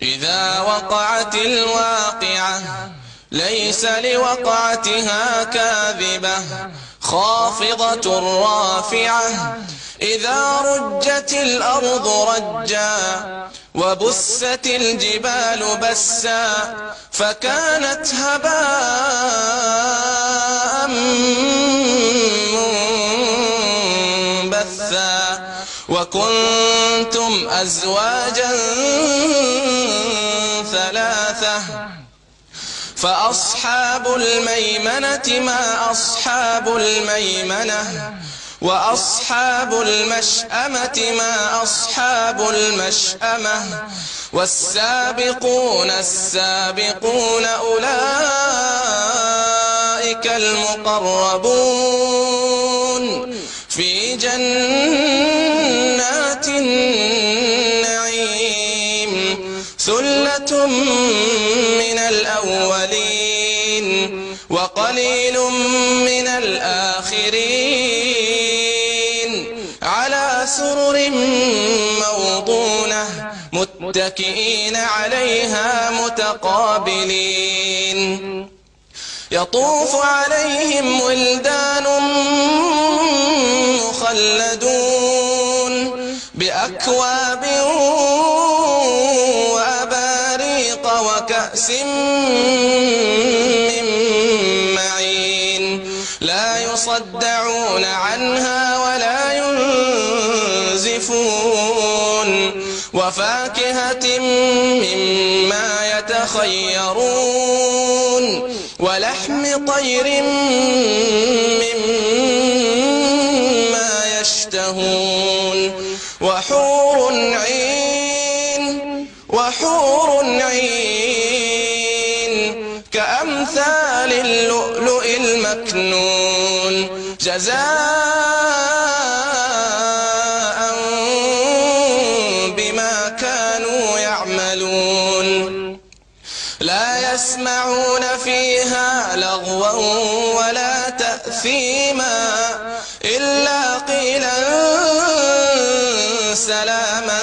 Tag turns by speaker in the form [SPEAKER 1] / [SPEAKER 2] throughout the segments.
[SPEAKER 1] إذا وقعت الواقعة ليس لوقعتها كاذبة خافضة رافعة إذا رجت الأرض رجا وبست الجبال بسا فكانت هباء منبثا وكنتم أزواجا ثلاثة فأصحاب الميمنة ما أصحاب الميمنة وأصحاب المشأمة ما أصحاب المشأمة والسابقون السابقون أولئك المقربون في جنات النعيم ثلة من الأولين وقليل من الآخرين على سرر موضونة متكئين عليها متقابلين يطوف عليهم ولدان مخلدون بأكواب وأباريق وكأس من معين لا يصدعون عنها ولا ينزفون وفاكهة مما يتخيرون ولحم طير مما يشتهون وحور عين كأمثال اللؤلؤ المكنون جزاء بما كانوا يعملون لا يسمعون فيها لغوا ولا تأثيما إلا قيلا سلاما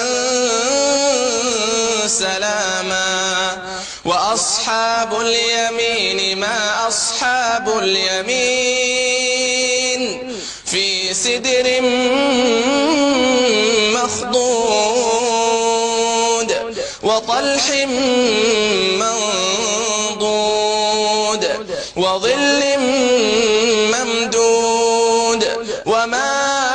[SPEAKER 1] سلاما وأصحاب اليمين ما أصحاب اليمين في سدر مخضود وطلح منضود وظل ممدود وماء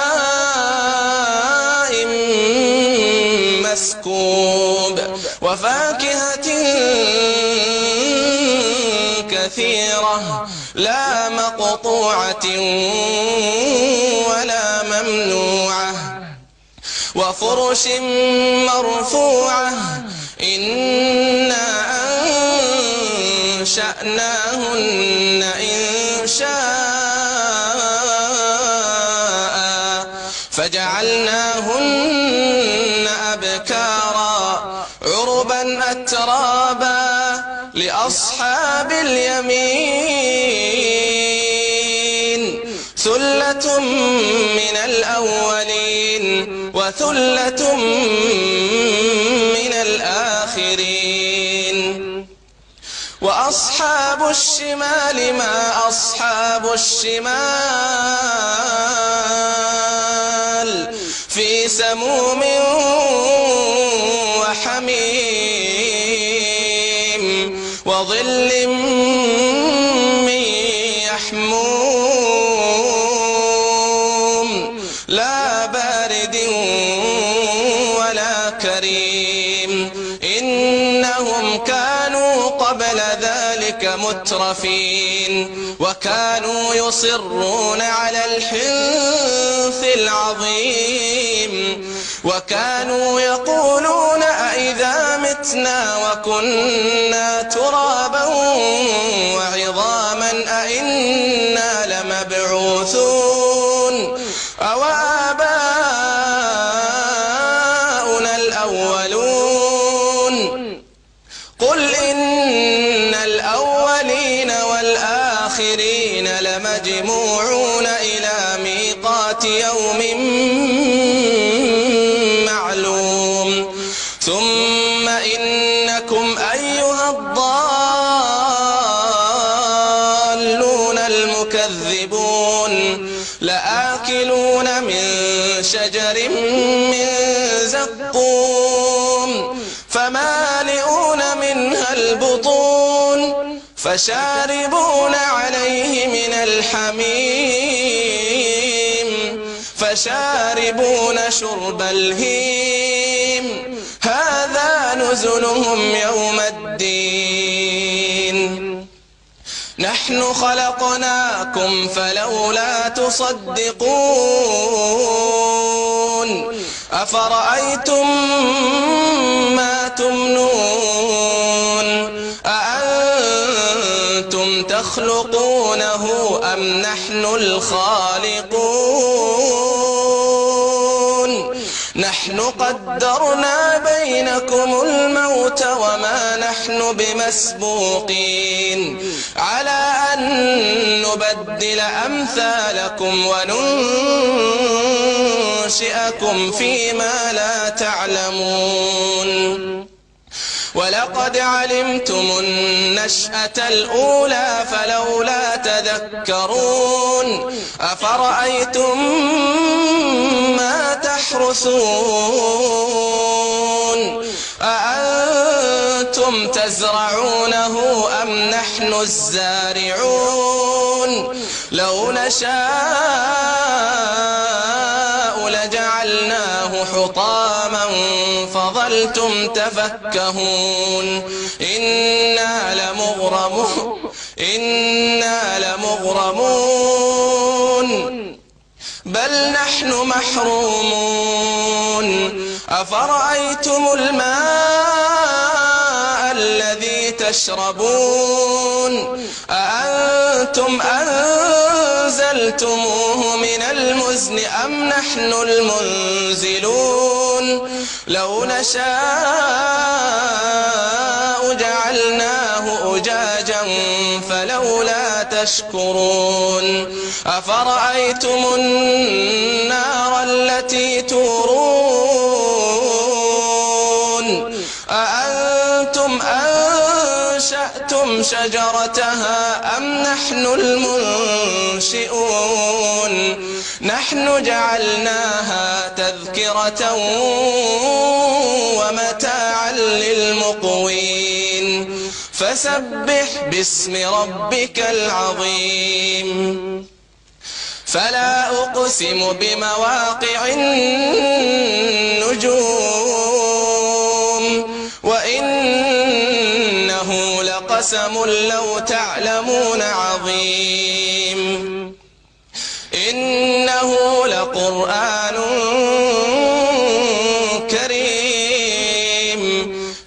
[SPEAKER 1] مسكوب وفاكهة كثيرة لا مقطوعة ولا ممنوعة وفرش مرفوعة إنا أنشأناهن إنشاء فجعلناهن أبكارا عربا أترابا لأصحاب اليمين ثلة من الأولين وثلة من الآخرين وأصحاب الشمال ما أصحاب الشمال في سموم وحميم وظل من يحموم لا بارد ولا كريم إنهم كانوا قبل ذلك مترفين وكانوا يصرون على الحنث العظيم وكانوا يقولون أئذا متنا وكنا ترابا وعظاما أئنا لمبعوثون أو آباؤنا الأولون قل إن الأولين والآخرين لمجموعون إلى ميقات يوم معلوم ثم إن إنكم أيها الضالون المكذبون لآكلون من شجر من زقوم فمالئون منها البطون فشاربون عليه من الحميم فشاربون شرب الهيم هذا نزلهم يوم الدين نحن خلقناكم فلولا تصدقون أفرأيتم ما تمنون أأنتم تخلقونه أم نحن الخالقون نحن قدرنا بينكم الموت وما نحن بمسبوقين على أن نبدل أمثالكم وننشئكم فيما لا تعلمون ولقد علمتم النشأة الأولى فلولا تذكرون أفرأيتم ما تحرثون أأنتم تزرعونه أم نحن الزارعون لو نشاء لجعلناه حطاما فظلتم تفكهون إنا لمغرمون بل نحن محرومون أفرأيتم الماء الذي تشربون أأنتم أنزلتموه من المزن أم نحن المنزلون لو نشاء جعلناه أجاجا فلولا تشكرون أفرأيتم النار التي تورون أأنتم أنشأتم شجرتها أم نحن المنشئون نحن جعلناها تذكرة ومتاعا للمقوين فسبح باسم ربك العظيم فلا أقسم بمواقع النجوم وإنه لقسم لو تعلمون عظيم إنه لقرآن كريم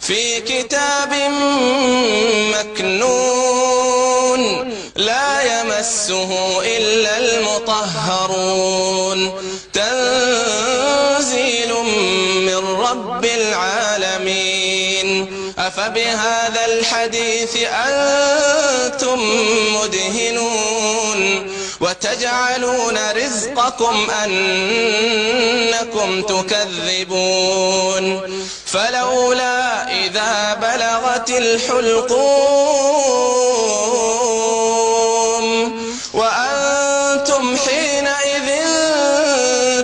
[SPEAKER 1] في كتاب مكنون لا يمسه إلا المطهرون تنزيل من رب العالمين أفبهذا الحديث أنتم مدهنون وتجعلون رزقكم أنكم تكذبون فلولا إذا بلغت الحلقوم وأنتم حينئذ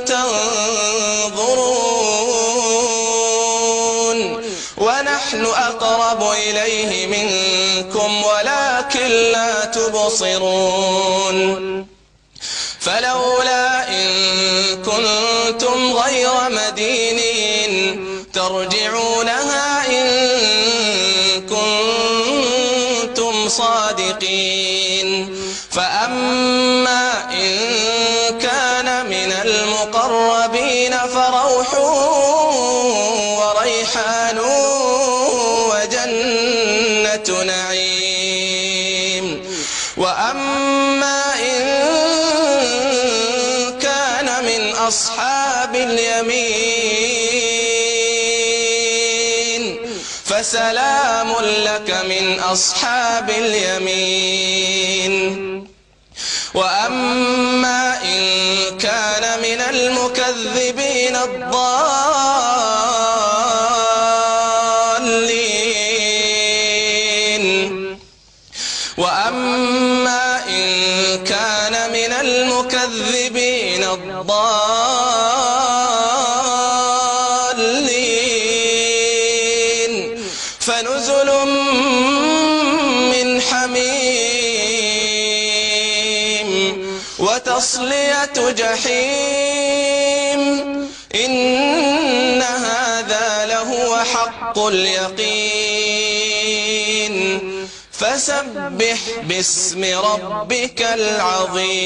[SPEAKER 1] تنظرون ونحن أقرب إليه منكم ولكن لا تبصرون فلولا إن كنتم غير مدينين ترجعونها إن كنتم صادقين فأما إن كان من المقربين فروح وريحان وجنة نعيم وأما إن كان من أصحاب اليمين فسلام لك من أصحاب اليمين وأما إن كان من المكذبين الضالين وأما إن كان من المكذبين الضالين فنزل من حميم وتصلية جحيم إن هذا لهو حق اليقين فسبح باسم ربك العظيم.